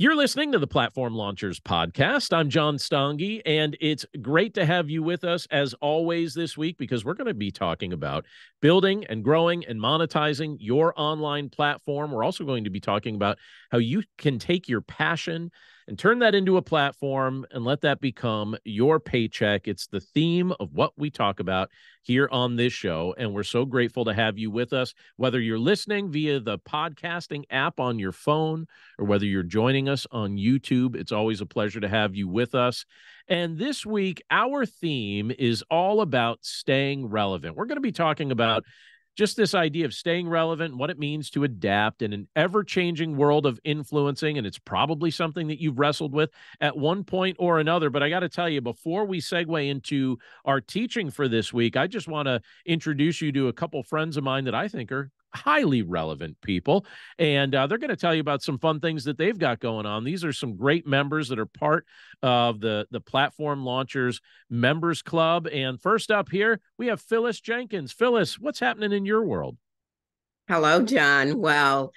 You're listening to the Platform Launchers podcast. I'm John Stange, and it's great to have you with us as always this week because we're going to be talking about building and growing and monetizing your online platform. We're also going to be talking about how you can take your passion and turn that into a platform and let that become your paycheck. It's the theme of what we talk about here on this show, and we're so grateful to have you with us, whether you're listening via the podcasting app on your phone or whether you're joining us on YouTube. It's always a pleasure to have you with us. And this week, our theme is all about staying relevant. We're going to be talking about just this idea of staying relevant, what it means to adapt in an ever-changing world of influencing, and it's probably something that you've wrestled with at one point or another. But I got to tell you, before we segue into our teaching for this week, I just want to introduce you to a couple friends of mine that I think are highly relevant people, and they're going to tell you about some fun things that they've got going on. These are some great members that are part of the Platform Launchers Members Club. And first up here, we have Phyllis Jenkins. Phyllis, what's happening in your world? Hello, John. Well,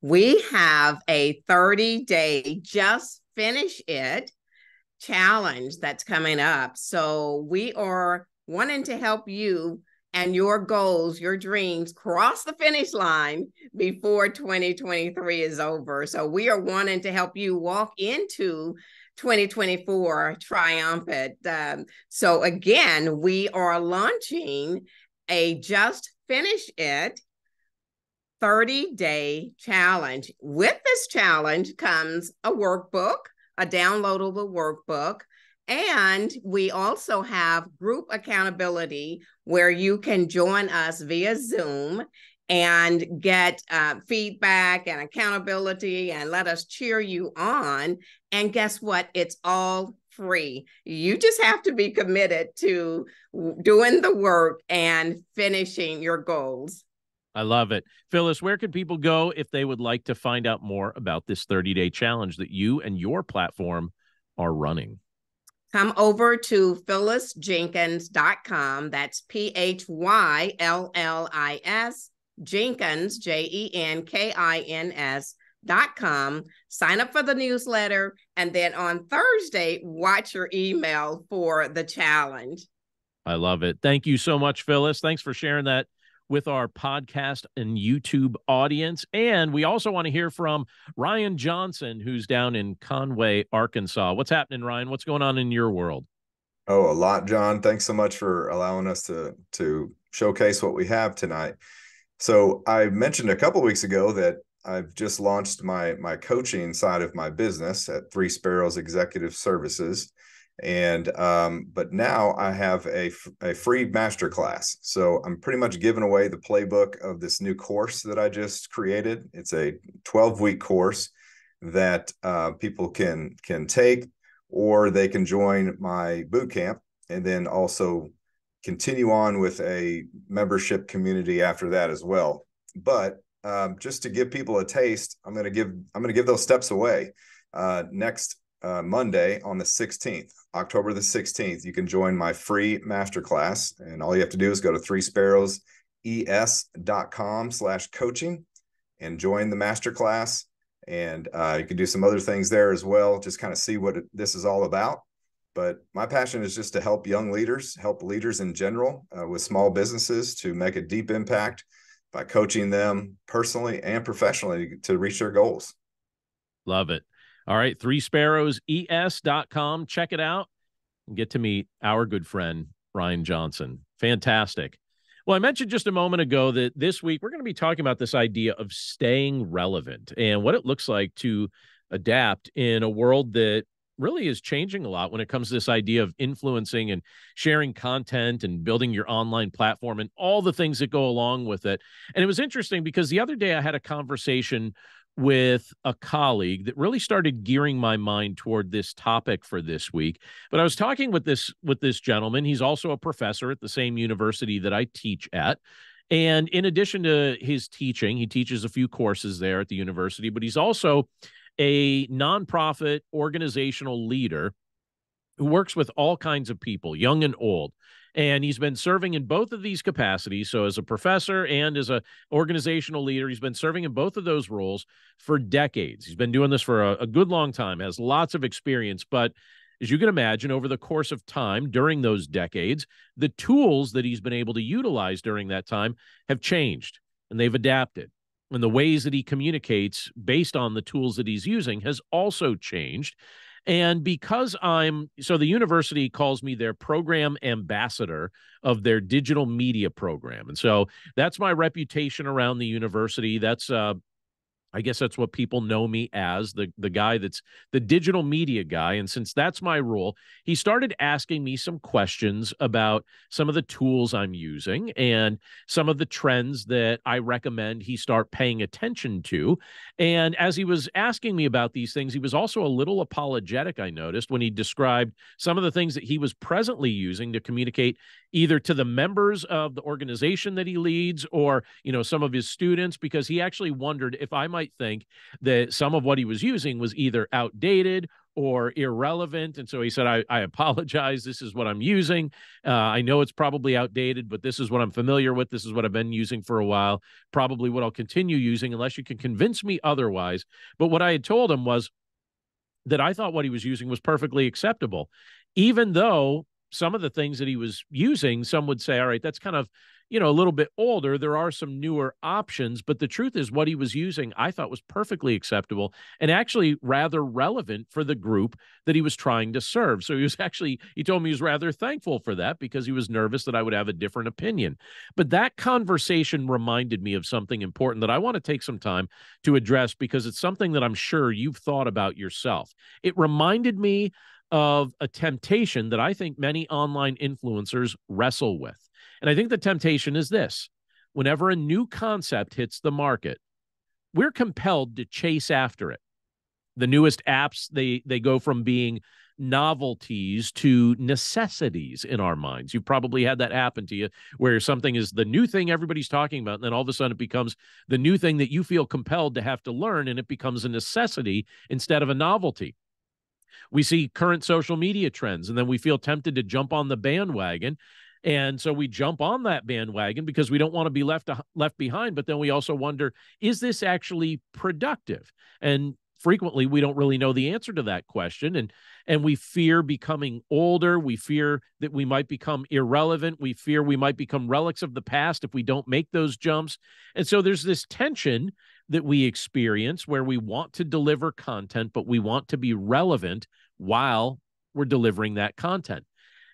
we have a 30-day just finish it challenge that's coming up. So we are wanting to help you and your goals, your dreams cross the finish line before 2023 is over. So we are wanting to help you walk into 2024 triumphant. So again, we are launching a just finish it 30-day challenge. With this challenge comes a workbook, a downloadable workbook, and we also have group accountability where you can join us via Zoom and get feedback and accountability and let us cheer you on. And guess what? It's all free. You just have to be committed to doing the work and finishing your goals. I love it. Phyllis, where can people go if they would like to find out more about this 30-day challenge that you and your platform are running? Come over to phyllisjenkins.com. That's PHYLLIS Jenkins, JENKINS.com. Sign up for the newsletter. And then on Thursday, watch your email for the challenge. I love it. Thank you so much, Phyllis. Thanks for sharing that with our podcast and YouTube audience. And we also want to hear from Ryan Johnson, who's down in Conway, Arkansas. What's happening, Ryan? What's going on in your world? Oh, a lot, John. Thanks so much for allowing us to showcase what we have tonight. So I mentioned a couple of weeks ago that I've just launched my coaching side of my business at Three Sparrows Executive Services. And but now I have a free masterclass. So I'm pretty much giving away the playbook of this new course that I just created. It's a 12-week course that people can take, or they can join my boot camp and then also continue on with a membership community after that as well. But just to give people a taste, I'm going to give those steps away next Monday on the 16th, October the 16th. You can join my free masterclass, and all you have to do is go to threesparrowses.com/coaching and join the masterclass. And you can do some other things there as well, just kind of see what this is all about. But my passion is just to help young leaders, help leaders in general with small businesses to make a deep impact by coaching them personally and professionally to reach their goals. Love it. All right, threesparrowses.com. Check it out and get to meet our good friend, Ryan Johnson. Fantastic. Well, I mentioned just a moment ago that this week we're going to be talking about this idea of staying relevant and what it looks like to adapt in a world that really is changing a lot when it comes to this idea of influencing and sharing content and building your online platform and all the things that go along with it. And it was interesting because the other day I had a conversation with a colleague that really started gearing my mind toward this topic for this week. But I was talking with this gentleman. He's also a professor at the same university that I teach at. And in addition to his teaching, he teaches a few courses there at the university, but he's also a nonprofit organizational leader who works with all kinds of people, young and old. And he's been serving in both of these capacities. So as a professor and as an organizational leader, he's been serving in both of those roles for decades. He's been doing this for a good long time, has lots of experience. But as you can imagine, over the course of time, during those decades, the tools that he's been able to utilize during that time have changed and they've adapted. And the ways that he communicates based on the tools that he's using has also changed. And because so the university calls me their program ambassador of their digital media program. And so that's my reputation around the university. That's, I guess that's what people know me as, the guy that's the digital media guy. And since that's my role, he started asking me some questions about some of the tools I'm using and some of the trends that I recommend he start paying attention to. And as he was asking me about these things, he was also a little apologetic, I noticed, when he described some of the things that he was presently using to communicate either to the members of the organization that he leads or, some of his students, because he actually wondered if I might think that some of what he was using was either outdated or irrelevant. And so he said, I apologize. This is what I'm using. I know it's probably outdated, but this is what I'm familiar with. This is what I've been using for a while, probably what I'll continue using unless you can convince me otherwise. But what I had told him was that I thought what he was using was perfectly acceptable, even though some of the things that he was using, some would say, all right, that's kind of, a little bit older. There are some newer options, but the truth is what he was using, I thought was perfectly acceptable and actually rather relevant for the group that he was trying to serve. So he told me he was rather thankful for that because he was nervous that I would have a different opinion. But that conversation reminded me of something important that I want to take some time to address because it's something that I'm sure you've thought about yourself. It reminded me of a temptation that I think many online influencers wrestle with. And I think the temptation is this: whenever a new concept hits the market, we're compelled to chase after it. The newest apps, they go from being novelties to necessities in our minds. You've probably had that happen to you where something is the new thing everybody's talking about, and then all of a sudden it becomes the new thing that you feel compelled to have to learn, and it becomes a necessity instead of a novelty. We see current social media trends, and then we feel tempted to jump on the bandwagon. And so we jump on that bandwagon because we don't want to be left behind. But then we also wonder, is this actually productive? And frequently we don't really know the answer to that question. And we fear becoming older. We fear that we might become irrelevant. We fear we might become relics of the past if we don't make those jumps. And so there's this tension that we experience where we want to deliver content, but we want to be relevant while we're delivering that content.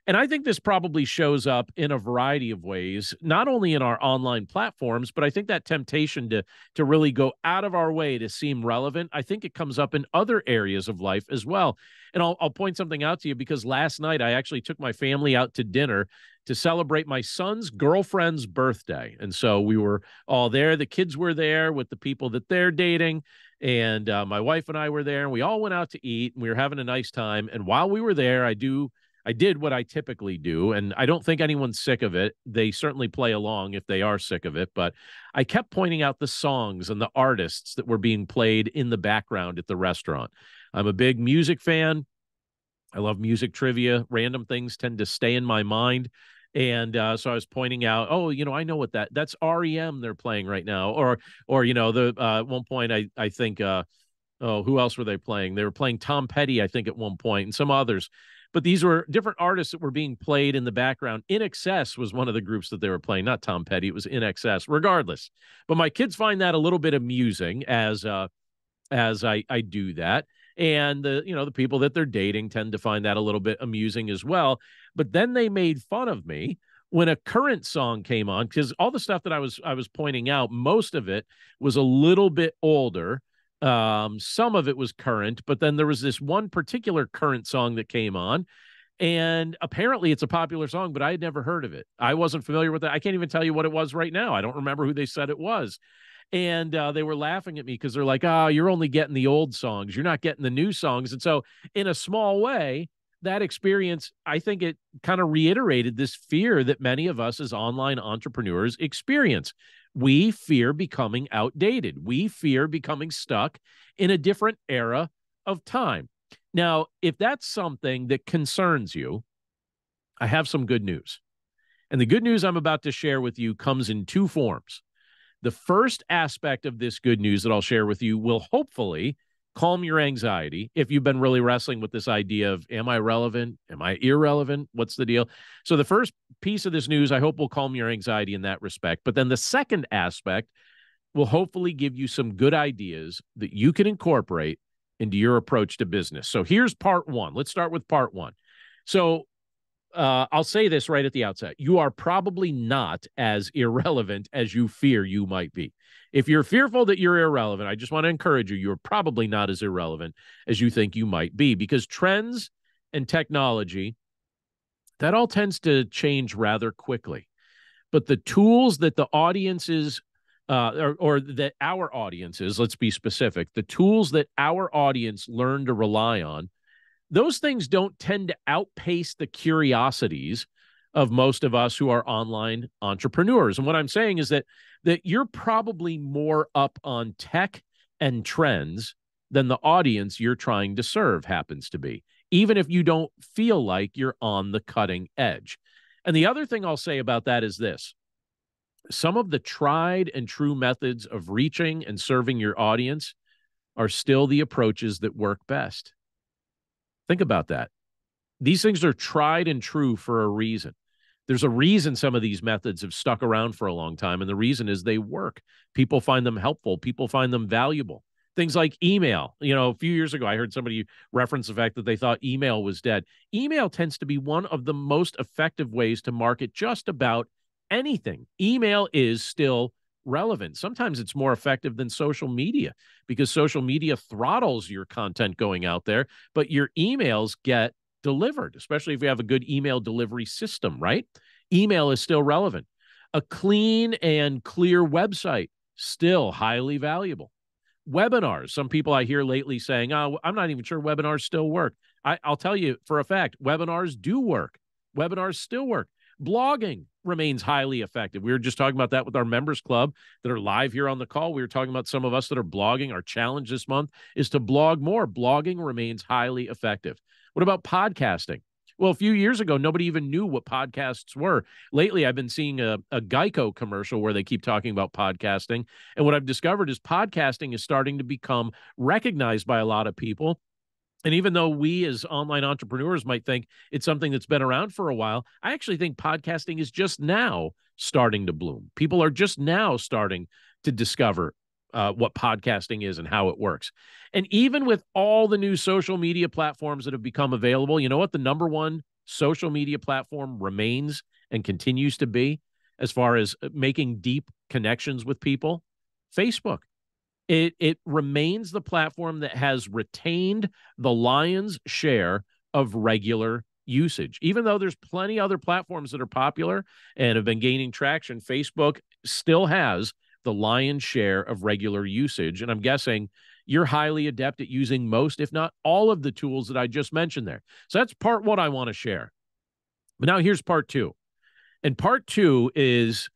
And I think this probably shows up in a variety of ways, not only in our online platforms, but I think that temptation to really go out of our way to seem relevant, I think it comes up in other areas of life as well. And I'll point something out to you because last night I actually took my family out to dinner to celebrate my son's girlfriend's birthday. And so we were all there. The kids were there with the people that they're dating. And my wife and I were there, and we all went out to eat, and we were having a nice time. And while we were there, I did what I typically do, and I don't think anyone's sick of it. They certainly play along if they are sick of it, but I kept pointing out the songs and the artists that were being played in the background at the restaurant. I'm a big music fan. I love music trivia. Random things tend to stay in my mind. And so I was pointing out, I know what that's REM they're playing right now. Or at one point I think, who else were they playing? They were playing Tom Petty, I think, at one point, and some others. But these were different artists that were being played in the background. INXS was one of the groups that they were playing, not Tom Petty. It was INXS, regardless. But my kids find that a little bit amusing as I do that. And the people that they're dating tend to find that a little bit amusing as well. But then they made fun of me when a current song came on, because all the stuff that I was pointing out, most of it was a little bit older. Some of it was current, but then there was this one particular current song that came on, and apparently it's a popular song, but I had never heard of it. I wasn't familiar with it. I can't even tell you what it was right now. I don't remember who they said it was. And they were laughing at me because they're like, you're only getting the old songs. You're not getting the new songs. And so in a small way, that experience, I think it kind of reiterated this fear that many of us as online entrepreneurs experience. We fear becoming outdated. We fear becoming stuck in a different era of time. Now, if that's something that concerns you, I have some good news. And the good news I'm about to share with you comes in two forms. The first aspect of this good news that I'll share with you will hopefully calm your anxiety if you've been really wrestling with this idea of, am I relevant? Am I irrelevant? What's the deal? So the first piece of this news, I hope, will calm your anxiety in that respect. But then the second aspect will hopefully give you some good ideas that you can incorporate into your approach to business. So here's part one. Let's start with part one. So I'll say this right at the outset. You are probably not as irrelevant as you fear you might be. If you're fearful that you're irrelevant, I just want to encourage you, you're probably not as irrelevant as you think you might be, because trends and technology, that all tends to change rather quickly. But the tools that the audiences, or that our audiences, let's be specific, the tools that our audience learn to rely on, those things don't tend to outpace the curiosities of most of us who are online entrepreneurs. And what I'm saying is that you're probably more up on tech and trends than the audience you're trying to serve happens to be, even if you don't feel like you're on the cutting edge. And the other thing I'll say about that is this. Some of the tried and true methods of reaching and serving your audience are still the approaches that work best. Think about that. These things are tried and true for a reason. There's a reason some of these methods have stuck around for a long time, and the reason is they work. People find them helpful. People find them valuable. Things like email. You know, a few years ago, I heard somebody reference the fact that they thought email was dead. Email tends to be one of the most effective ways to market just about anything. Email is still relevant. Sometimes it's more effective than social media, because social media throttles your content going out there, but your emails get delivered, especially if you have a good email delivery system, right? Email is still relevant. A clean and clear website, still highly valuable. Webinars. Some people I hear lately saying, oh, I'm not even sure webinars still work. I'll tell you for a fact, webinars do work. Webinars still work. Blogging remains highly effective. We were just talking about that with our members club that are live here on the call. We were talking about some of us that are blogging. Our challenge this month is to blog more. Blogging remains highly effective. What about podcasting? Well, a few years ago, nobody even knew what podcasts were. Lately, I've been seeing a Geico commercial where they keep talking about podcasting. And what I've discovered is podcasting is starting to become recognized by a lot of people. And even though we as online entrepreneurs might think it's something that's been around for a while, I actually think podcasting is just now starting to bloom. People are just now starting to discover what podcasting is and how it works. And even with all the new social media platforms that have become available, you know what the number one social media platform remains and continues to be as far as making deep connections with people? Facebook. It remains the platform that has retained the lion's share of regular usage. Even though there's plenty other platforms that are popular and have been gaining traction, Facebook still has the lion's share of regular usage. And I'm guessing you're highly adept at using most, if not all, of the tools that I just mentioned there. So that's part one I want to share. But now here's part two. And part two is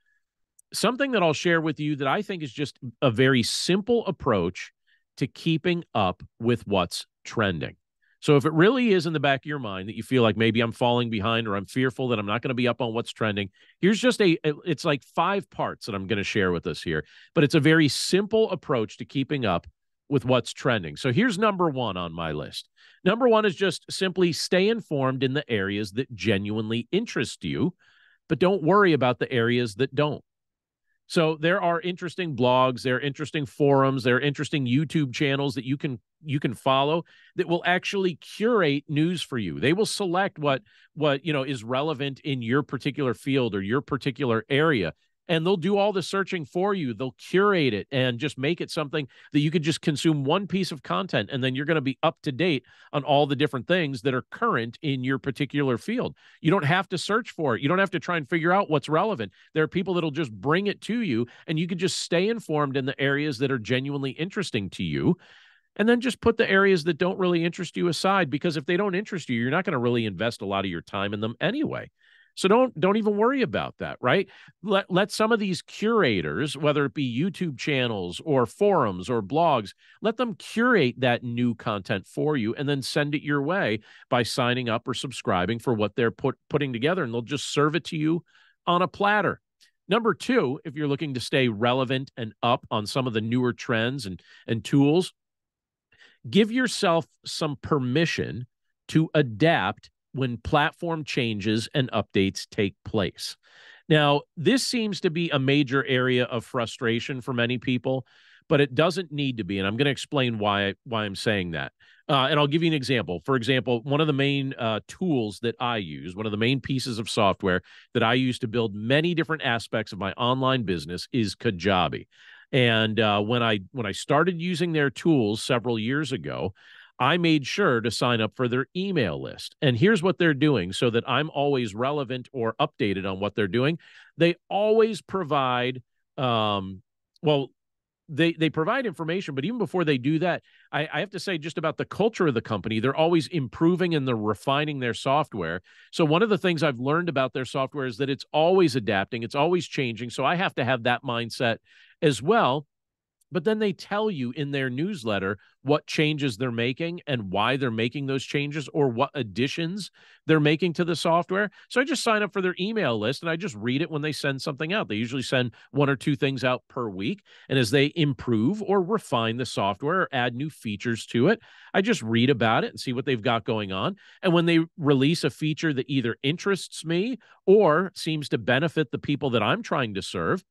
something that I'll share with you that I think is just a very simple approach to keeping up with what's trending. So if it really is in the back of your mind that you feel like maybe I'm falling behind or I'm fearful that I'm not going to be up on what's trending, here's just it's like 5 parts that I'm going to share with us here, but it's a very simple approach to keeping up with what's trending. So here's number 1 on my list. Number 1 is just simply stay informed in the areas that genuinely interest you, but don't worry about the areas that don't. So there are interesting blogs, there are interesting forums, there are interesting YouTube channels that you can follow that will actually curate news for you. They will select what is relevant in your particular field or your particular area, and they'll do all the searching for you. They'll curate it and just make it something that you could just consume one piece of content, and then you're going to be up to date on all the different things that are current in your particular field. You don't have to search for it. You don't have to try and figure out what's relevant. There are people that'll just bring it to you, and you can just stay informed in the areas that are genuinely interesting to you. And then just put the areas that don't really interest you aside, because if they don't interest you, you're not going to really invest a lot of your time in them anyway. So don't even worry about that, right? Let some of these curators, whether it be YouTube channels or forums or blogs, let them curate that new content for you and then send it your way by signing up or subscribing for what they're putting together, and they'll just serve it to you on a platter. Number two, if you're looking to stay relevant and up on some of the newer trends and tools, give yourself some permission to adapt when platform changes and updates take place. Now, this seems to be a major area of frustration for many people, but it doesn't need to be. And I'm going to explain why I'm saying that. And I'll give you an example. For example, one of the main tools that I use, one of the main pieces of software that I use to build many different aspects of my online business is Kajabi. And when I started using their tools several years ago, I made sure to sign up for their email list. And here's what they're doing so that I'm always relevant or updated on what they're doing. They always provide, they provide information, but even before they do that, I have to say just about the culture of the company, they're always improving and they're refining their software. So one of the things I've learned about their software is that it's always adapting, it's always changing. So I have to have that mindset as well. But then they tell you in their newsletter what changes they're making and why they're making those changes or what additions they're making to the software. So I just sign up for their email list and I just read it when they send something out. They usually send 1 or 2 things out per week. And as they improve or refine the software or add new features to it, I just read about it and see what they've got going on. And when they release a feature that either interests me or seems to benefit the people that I'm trying to serve,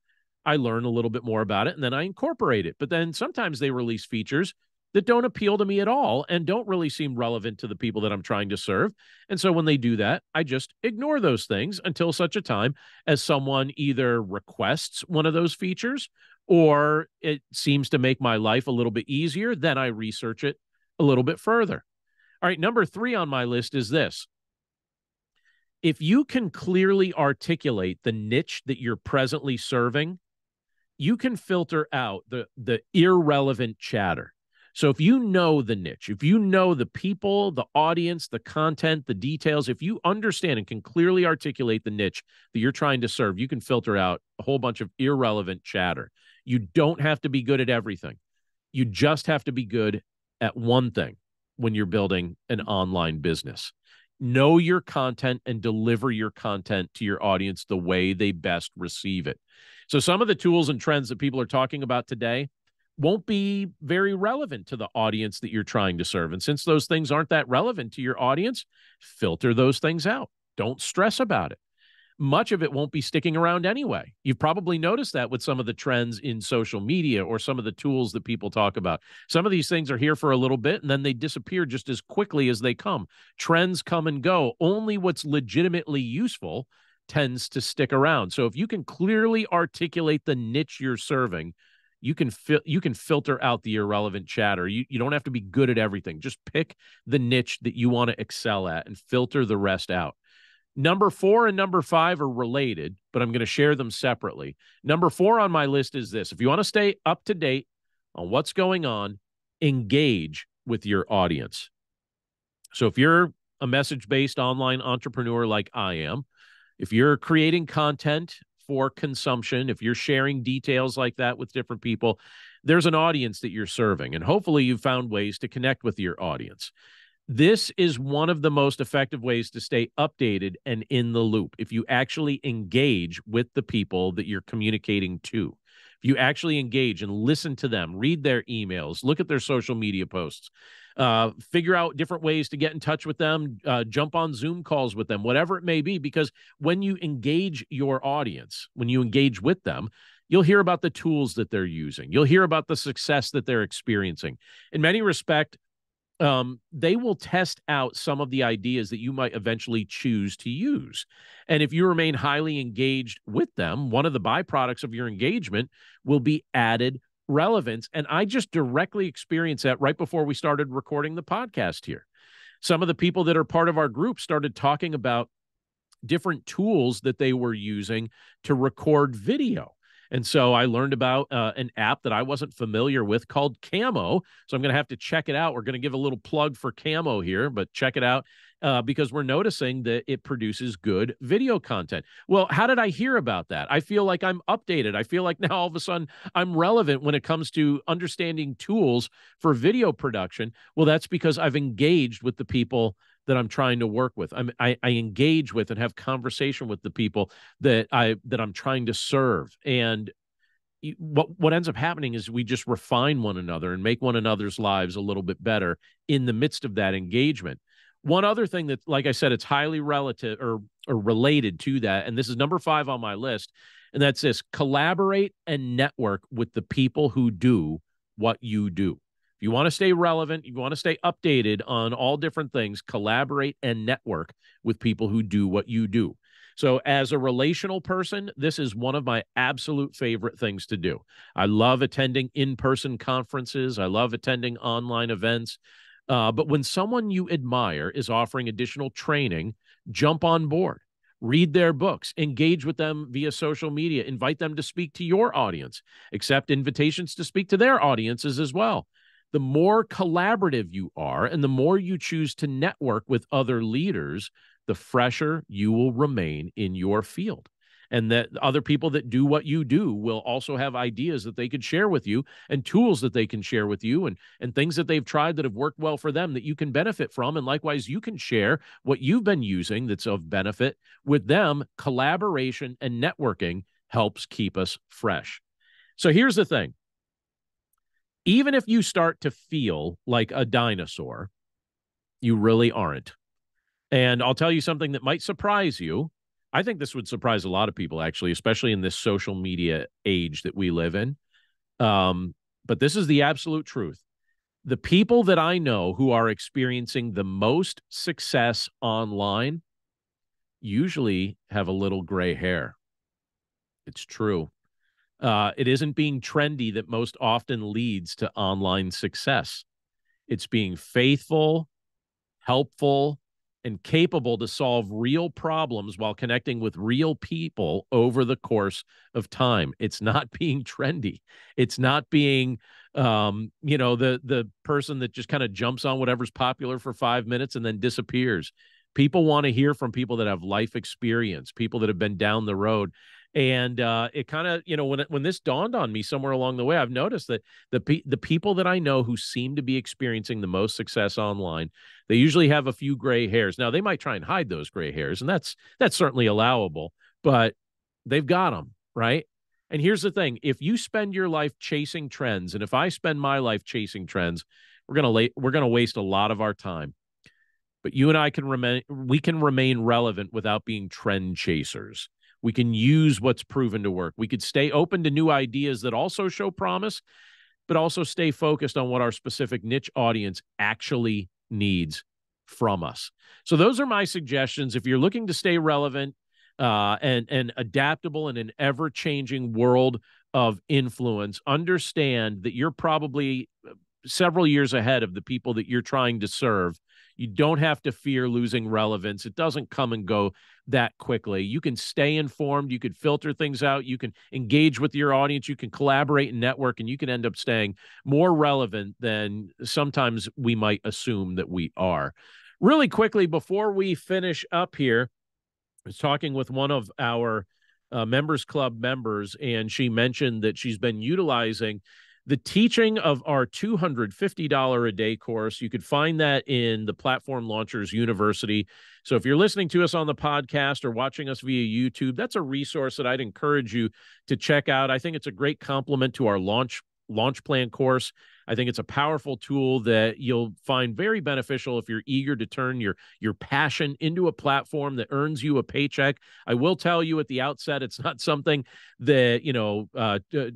I learn a little bit more about it and then I incorporate it. But then sometimes they release features that don't appeal to me at all and don't really seem relevant to the people that I'm trying to serve. And so when they do that, I just ignore those things until such a time as someone either requests one of those features or it seems to make my life a little bit easier. Then I research it a little bit further. All right, number 3 on my list is this. If you can clearly articulate the niche that you're presently serving, you can filter out the irrelevant chatter. So if you know the niche, if you know the people, the audience, the content, the details, if you understand and can clearly articulate the niche that you're trying to serve, you can filter out a whole bunch of irrelevant chatter. You don't have to be good at everything. You just have to be good at one thing when you're building an online business. Know your content and deliver your content to your audience the way they best receive it. So some of the tools and trends that people are talking about today won't be very relevant to the audience that you're trying to serve. And since those things aren't that relevant to your audience, filter those things out. Don't stress about it. Much of it won't be sticking around anyway. You've probably noticed that with some of the trends in social media or some of the tools that people talk about. Some of these things are here for a little bit and then they disappear just as quickly as they come. Trends come and go. Only what's legitimately useful tends to stick around. So if you can clearly articulate the niche you're serving, you can filter out the irrelevant chatter. You don't have to be good at everything. Just pick the niche that you want to excel at and filter the rest out. Number 4 and number 5 are related, but I'm going to share them separately. Number 4 on my list is this. If you want to stay up to date on what's going on, engage with your audience. So if you're a message-based online entrepreneur like I am, if you're creating content for consumption, if you're sharing details like that with different people, there's an audience that you're serving. And hopefully you've found ways to connect with your audience. This is one of the most effective ways to stay updated and in the loop. If you actually engage with the people that you're communicating to, if you actually engage and listen to them, read their emails, look at their social media posts, figure out different ways to get in touch with them, jump on Zoom calls with them, whatever it may be, because when you engage your audience, when you engage with them, you'll hear about the tools that they're using. You'll hear about the success that they're experiencing. In many respects, they will test out some of the ideas that you might eventually choose to use. And if you remain highly engaged with them, one of the byproducts of your engagement will be added relevance. And I just directly experienced that right before we started recording the podcast here. Some of the people that are part of our group started talking about different tools that they were using to record video. And so I learned about an app that I wasn't familiar with called Camo. So I'm going to have to check it out. We're going to give a little plug for Camo here, but check it out because we're noticing that it produces good video content. Well, how did I hear about that? I feel like I'm updated. I feel like now all of a sudden I'm relevant when it comes to understanding tools for video production. Well, that's because I've engaged with the people that I'm trying to work with. I engage with and have conversation with the people that I'm trying to serve. And what ends up happening is we just refine one another and make one another's lives a little bit better in the midst of that engagement. One other thing that, like I said, it's highly relative or related to that, and this is number 5 on my list, and that's this: collaborate and network with the people who do what you do. If you want to stay relevant, you want to stay updated on all different things, collaborate and network with people who do what you do. So as a relational person, this is one of my absolute favorite things to do. I love attending in-person conferences. I love attending online events. But when someone you admire is offering additional training, jump on board, read their books, engage with them via social media, invite them to speak to your audience, accept invitations to speak to their audiences as well. The more collaborative you are and the more you choose to network with other leaders, the fresher you will remain in your field. And that other people that do what you do will also have ideas that they could share with you and tools that they can share with you and things that they've tried that have worked well for them that you can benefit from. And likewise, you can share what you've been using that's of benefit with them. Collaboration and networking helps keep us fresh. So here's the thing. Even if you start to feel like a dinosaur, you really aren't. And I'll tell you something that might surprise you. I think this would surprise a lot of people, actually, especially in this social media age that we live in. But this is the absolute truth. The people that I know who are experiencing the most success online usually have a little gray hair. It's true. It isn't being trendy that most often leads to online success. It's being faithful, helpful, and capable to solve real problems while connecting with real people over the course of time. It's not being trendy. It's not being, the person that just kind of jumps on whatever's popular for 5 minutes and then disappears. People want to hear from people that have life experience, people that have been down the road. And it kind of, when this dawned on me somewhere along the way, I've noticed that the people that I know who seem to be experiencing the most success online, they usually have a few gray hairs. Now, they might try and hide those gray hairs, and that's certainly allowable, but they've got them, right? And here's the thing. If you spend your life chasing trends, and if I spend my life chasing trends, we're gonna waste a lot of our time. But you and I can remain relevant without being trend chasers. We can use what's proven to work. We could stay open to new ideas that also show promise, but also stay focused on what our specific niche audience actually needs from us. So those are my suggestions. If you're looking to stay relevant and adaptable in an ever-changing world of influence, understand that you're probably several years ahead of the people that you're trying to serve. You don't have to fear losing relevance. It doesn't come and go that quickly. You can stay informed. You can filter things out. You can engage with your audience. You can collaborate and network, and you can end up staying more relevant than sometimes we might assume that we are. Really quickly, before we finish up here, I was talking with one of our Members Club members, and she mentioned that she's been utilizing the teaching of our $250 a day course. You could find that in the Platform Launchers University. So if you're listening to us on the podcast or watching us via YouTube, that's a resource that I'd encourage you to check out. I think it's a great complement to our launch plan course. I think it's a powerful tool that you'll find very beneficial if you're eager to turn your passion into a platform that earns you a paycheck. I will tell you at the outset, it's not something that,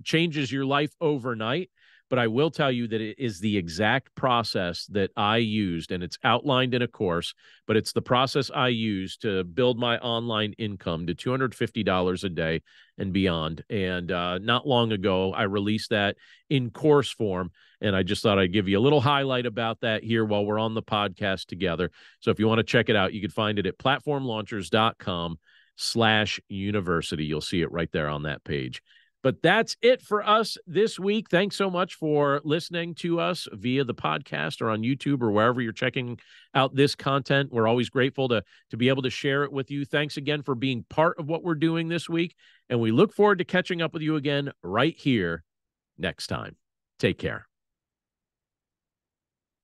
changes your life overnight, but I will tell you that it is the exact process that I used, and it's outlined in a course, but it's the process I used to build my online income to $250 a day and beyond. And not long ago, I released that in course form, and I just thought I'd give you a little highlight about that here while we're on the podcast together. So if you want to check it out, you can find it at platformlaunchers.com/university. You'll see it right there on that page. But that's it for us this week. Thanks so much for listening to us via the podcast or on YouTube or wherever you're checking out this content. We're always grateful to be able to share it with you. Thanks again for being part of what we're doing this week. And we look forward to catching up with you again right here next time. Take care.